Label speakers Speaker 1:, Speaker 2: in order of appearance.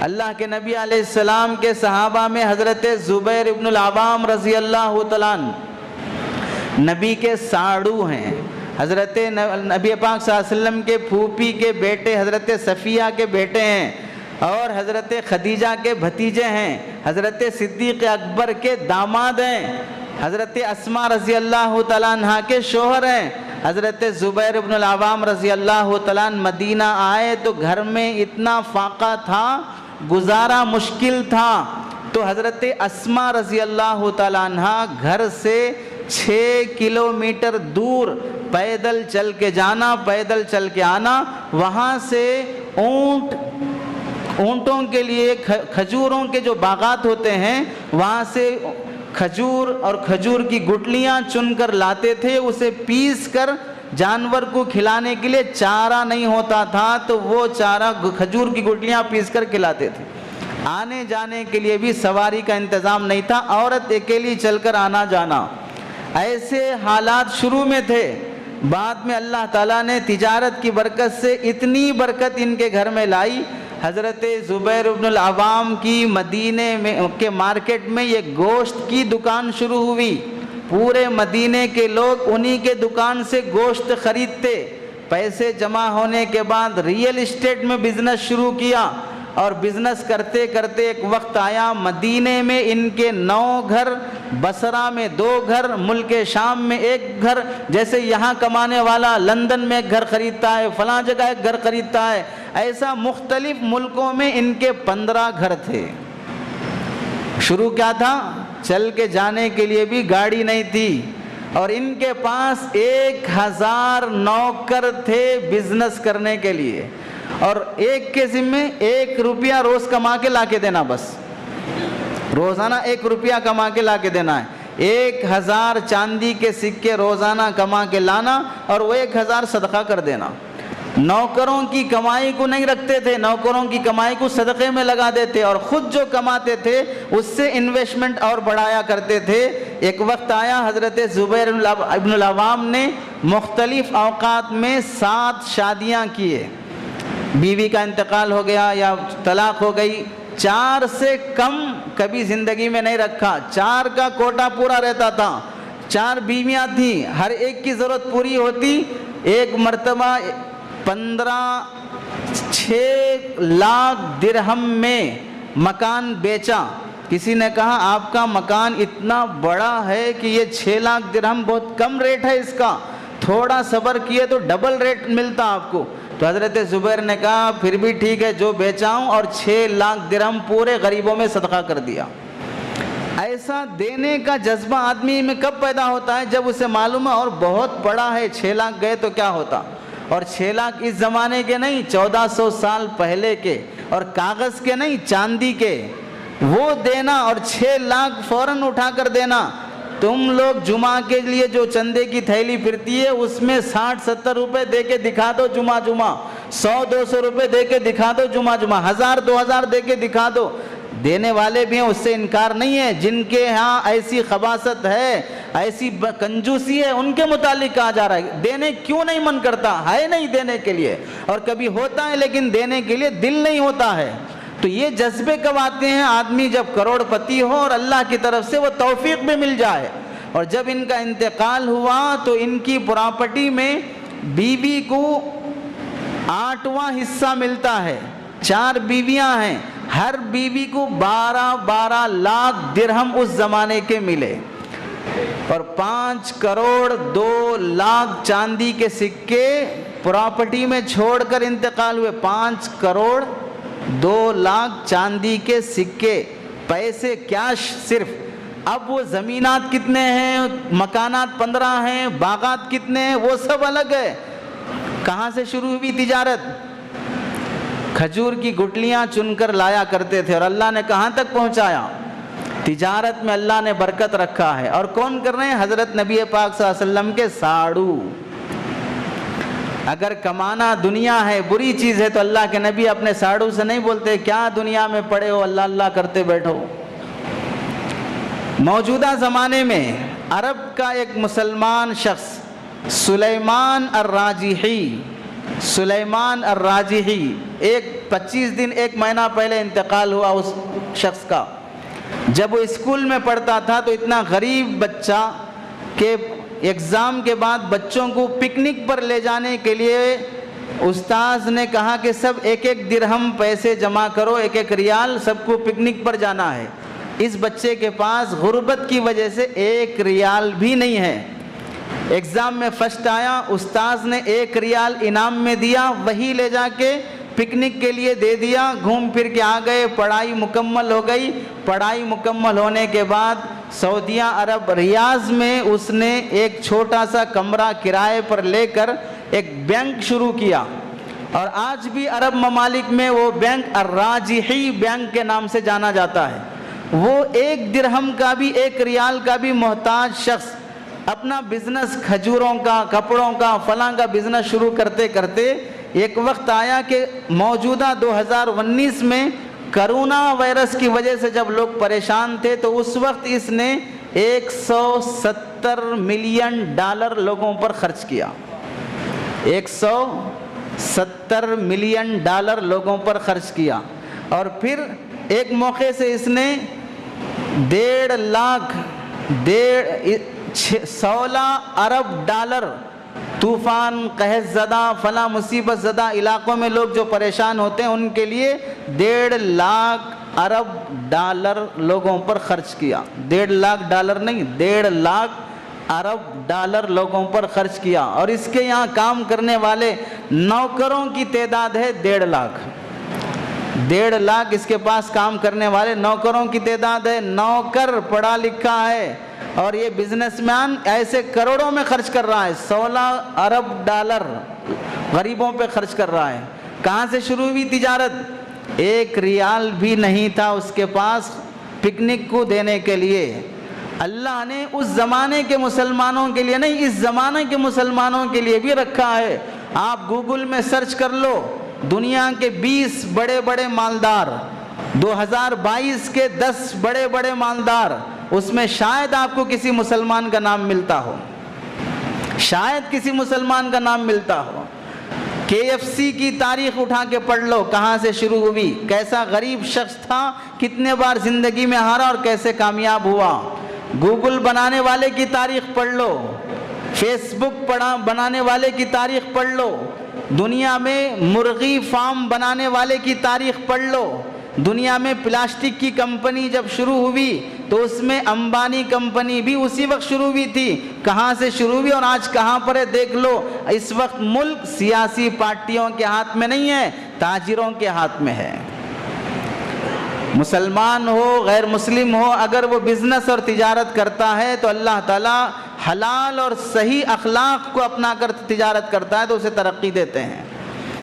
Speaker 1: اللہ کے نبی علیہ السلام کے صحابہ میں حضرت زبیر ابن العوام رضی اللہ تعالیٰ عنہ نبی کے ساڑو ہیں، حضرت نبی پاک صلی اللہ علیہ وسلم کے پھوپھی کے بیٹے حضرت صفیہ کے بیٹے ہیں، اور حضرت خدیجہ کے بھتیجے ہیں، حضرت صدیق اکبر کے داماد ہیں، حضرت اسماء رضی اللہ تعالیٰ عنہ کے شوہر ہیں۔ حضرت زبیر ابن العوام رضی اللہ تعالیٰ عنہ مدینہ آئے تو گھر میں اتنا فاقہ تھا، گزارا مشکل تھا، تو حضرت اسماء رضی اللہ تعالیٰ عنہ گھر سے 6 کلومیٹر دور پیدل چل کے جانا، پیدل چل کے آنا، وہاں سے اونٹوں کے لیے کھجوروں کے جو باغات ہوتے ہیں وہاں سے کھجور اور کھجور کی گٹلیاں چن کر لاتے تھے، اسے پیس کر جانور کو کھلانے کے لیے چارہ نہیں ہوتا تھا تو وہ چارہ کھجور کی گٹلیاں پیس کر کھلاتے تھے۔ آنے جانے کے لیے بھی سواری کا انتظام نہیں تھا، عورت اکیلی چل کر آنا جانا، ایسے حالات شروع میں تھے۔ بعد میں اللہ تعالیٰ نے تجارت کی برکت سے اتنی برکت ان کے گھر میں لائی، حضرت زبیر ابن العوام کی مدینے میں کے مارکیٹ میں یہ گوشت کی دکان شروع ہوئی، پورے مدینے کے لوگ انہی کے دکان سے گوشت خریدتے۔ پیسے جمع ہونے کے بعد ریئل اسٹیٹ میں بزنس شروع کیا، اور بزنس کرتے کرتے ایک وقت آیا مدینے میں ان کے 9 گھر، بصرہ میں 2 گھر، ملک شام میں 1 گھر، جیسے یہاں کمانے والا لندن میں ایک گھر خریدتا ہے، فلاں جگہ ایک گھر خریدتا ہے، ایسا مختلف ملکوں میں ان کے 15 گھر تھے۔ شروع کیا تھا؟ چل کے جانے کے لیے بھی گاڑی نہیں تھی، اور ان کے پاس 1000 نوکر تھے بزنس کرنے کے لیے، اور ایک کے ذمہ 1 روپیہ روز کما کے لا کے دینا، بس روزانہ 1 روپیہ کما کے لا کے دینا ہے، 1000 چاندی کے سکے روزانہ کما کے لانا اور وہ 1000 صدقہ کر دینا۔ نوکروں کی کمائی کو نہیں رکھتے تھے، نوکروں کی کمائی کو صدقے میں لگا دیتے، اور خود جو کماتے تھے اس سے انویسٹمنٹ اور بڑھایا کرتے تھے۔ ایک وقت آیا حضرت زبیر ابن العوام نے مختلف اوقات میں 7 شادیاں کیے، بیوی کا انتقال ہو گیا یا طلاق ہو گئی، 4 سے کم کبھی زندگی میں نہیں رکھا، 4 کا کوٹا پورا رہتا تھا، 4 بیویاں تھیں، ہر ایک کی ضرورت پوری ہوتی۔ ایک مرتبہ 6 لاکھ درہم میں مکان بیچا۔ کسی نے کہا آپ کا مکان اتنا بڑا ہے کہ یہ 6 لاکھ درہم بہت کم ریٹ ہے اس کا، تھوڑا صبر کیے تو ڈبل ریٹ ملتا آپ کو۔ تو حضرت زبیر نے کہا پھر بھی ٹھیک ہے جو بیچا ہوں، اور 6 لاکھ درہم پورے غریبوں میں صدقہ کر دیا۔ ایسا دینے کا جذبہ آدمی میں کب پیدا ہوتا ہے؟ جب اسے معلوم ہے اور بہت بڑا ہے، 6 لاکھ گئے تو کیا ہوتا، اور 6 لاکھ اس زمانے کے نہیں، 1400 سال پہلے کے، اور کاغذ کے نہیں، چاندی کے، وہ دینا اور 6 لاکھ فوراً اٹھا کر دینا۔ تم لوگ جمعہ کے لیے جو چندے کی تھیلی پھرتی ہے اس میں 60-70 روپے دے کے دکھا دو جمعہ جمعہ، 100-200 روپے دے کے دکھا دو جمعہ جمعہ، 1000-2000 دے کے دکھا دو۔ دینے والے بھی ہیں، اس سے انکار نہیں ہے، جن کے ہاں ایسی خباثت ہے، ایسی کنجوسی ہے، ان کے متعلق کہا جا رہا ہے دینے کیوں نہیں من کرتا ہے، نہیں دینے کے لیے، اور کبھی ہوتا ہے لیکن دینے کے لیے دل نہیں ہوتا ہے۔ تو یہ جذبے کب آتے ہیں؟ آدمی جب کروڑ پتی ہو اور اللہ کی طرف سے وہ توفیق بھی مل جائے۔ اور جب ان کا انتقال ہوا تو ان کی پراپرٹی میں بیوی کو 8واں حصہ ملتا ہے، 4 بیویاں ہیں، ہر بیوی کو 12 لاکھ درہم اس زمانے کے ملے، اور 5 کروڑ 2 لاکھ چاندی کے سکے پراپرٹی میں چھوڑ کر انتقال ہوئے۔ 5 کروڑ 2 لاکھ چاندی کے سکے، پیسے کیش صرف۔ اب وہ زمینات کتنے ہیں، مکانات 15 ہیں، باغات کتنے ہیں، وہ سب الگ ہے۔ کہاں سے شروع ہوئی تجارت؟ کھجور کی گٹلیاں چن کر لایا کرتے تھے، اور اللہ نے کہاں تک پہنچایا؟ تجارت میں اللہ نے برکت رکھا ہے۔ اور کون کر رہے ہیں؟ حضرت نبی پاک صلی اللہ علیہ وسلم کے ساڑو۔ اگر کمانا دنیا ہے، بری چیز ہے، تو اللہ کے نبی اپنے ساڑو سے نہیں بولتے کیا دنیا میں پڑے ہو، اللہ اللہ کرتے بیٹھو۔ موجودہ زمانے میں عرب کا ایک مسلمان شخص سلیمان الراجحی سلیمان الراجحی، ایک 25 دن 1 مہینہ پہلے انتقال ہوا اس شخص کا۔ جب وہ اسکول میں پڑھتا تھا تو اتنا غریب بچہ کہ ایگزام کے بعد بچوں کو پکنک پر لے جانے کے لیے استاذ نے کہا کہ سب 1 درہم پیسے جمع کرو، 1 ریال، سب کو پکنک پر جانا ہے۔ اس بچے کے پاس غربت کی وجہ سے 1 ریال بھی نہیں ہے۔ ایگزام میں فرسٹ آیا، استاذ نے 1 ریال انعام میں دیا، وہی لے جا کے پکنک کے لیے دے دیا، گھوم پھر کے آ گئے، پڑھائی مکمل ہو گئی۔ پڑھائی مکمل ہونے کے بعد سعودیہ عرب ریاض میں اس نے ایک چھوٹا سا کمرہ کرائے پر لے کر ایک بینک شروع کیا، اور آج بھی عرب ممالک میں وہ بینک الراجحی بینک کے نام سے جانا جاتا ہے۔ وہ 1 درہم کا بھی 1 ریال کا بھی محتاج شخص اپنا بزنس کھجوروں کا، کپڑوں کا، فلاں کا بزنس شروع کرتے کرتے ایک وقت آیا کہ موجودہ 2019 میں کرونا وائرس کی وجہ سے جب لوگ پریشان تھے تو اس وقت اس نے $170 ملین لوگوں پر خرچ کیا۔ $170 ملین لوگوں پر خرچ کیا، اور پھر ایک موقع سے اس نے 1.5 لاکھ 16 ارب ڈالر طوفان، قحط زدہ، فلاں مصیبت زدہ علاقوں میں لوگ جو پریشان ہوتے ہیں ان کے لیے 1.5 لاکھ ارب ڈالر لوگوں پر خرچ کیا۔ 1.5 لاکھ ڈالر نہیں، 1.5 لاکھ ارب ڈالر لوگوں پر خرچ کیا، اور اس کے یہاں کام کرنے والے نوکروں کی تعداد ہے 1.5 لاکھ۔ 1.5 لاکھ اس کے پاس کام کرنے والے نوکروں کی تعداد ہے۔ نوکر پڑھا لکھا ہے، اور یہ بزنس مین ایسے کروڑوں میں خرچ کر رہا ہے، 16 ارب ڈالر غریبوں پہ خرچ کر رہا ہے۔ کہاں سے شروع ہوئی تجارت؟ 1 ریال بھی نہیں تھا اس کے پاس پکنک کو دینے کے لیے۔ اللہ نے اس زمانے کے مسلمانوں کے لیے نہیں، اس زمانے کے مسلمانوں کے لیے بھی رکھا ہے۔ آپ گوگل میں سرچ کر لو، دنیا کے 20 بڑے بڑے مالدار، 2022 کے 10 بڑے بڑے مالدار، اس میں شاید آپ کو کسی مسلمان کا نام ملتا ہو، شاید کسی مسلمان کا نام ملتا ہو۔ KFC کی تاریخ اٹھا کے پڑھ لو، کہاں سے شروع ہوئی، کیسا غریب شخص تھا، کتنے بار زندگی میں ہارا اور کیسے کامیاب ہوا۔ گوگل بنانے والے کی تاریخ پڑھ لو، فیس بک بنانے والے کی تاریخ پڑھ لو، دنیا میں مرغی فارم بنانے والے کی تاریخ پڑھ لو۔ دنیا میں پلاسٹک کی کمپنی جب شروع ہوئی تو اس میں امبانی کمپنی بھی اسی وقت شروع ہوئی تھی۔ کہاں سے شروع ہوئی اور آج کہاں پر ہے دیکھ لو۔ اس وقت ملک سیاسی پارٹیوں کے ہاتھ میں نہیں ہے، تاجروں کے ہاتھ میں ہے۔ مسلمان ہو غیر مسلم ہو، اگر وہ بزنس اور تجارت کرتا ہے تو اللہ تعالیٰ حلال اور صحیح اخلاق کو اپنا کر تجارت کرتا ہے تو اسے ترقی دیتے ہیں۔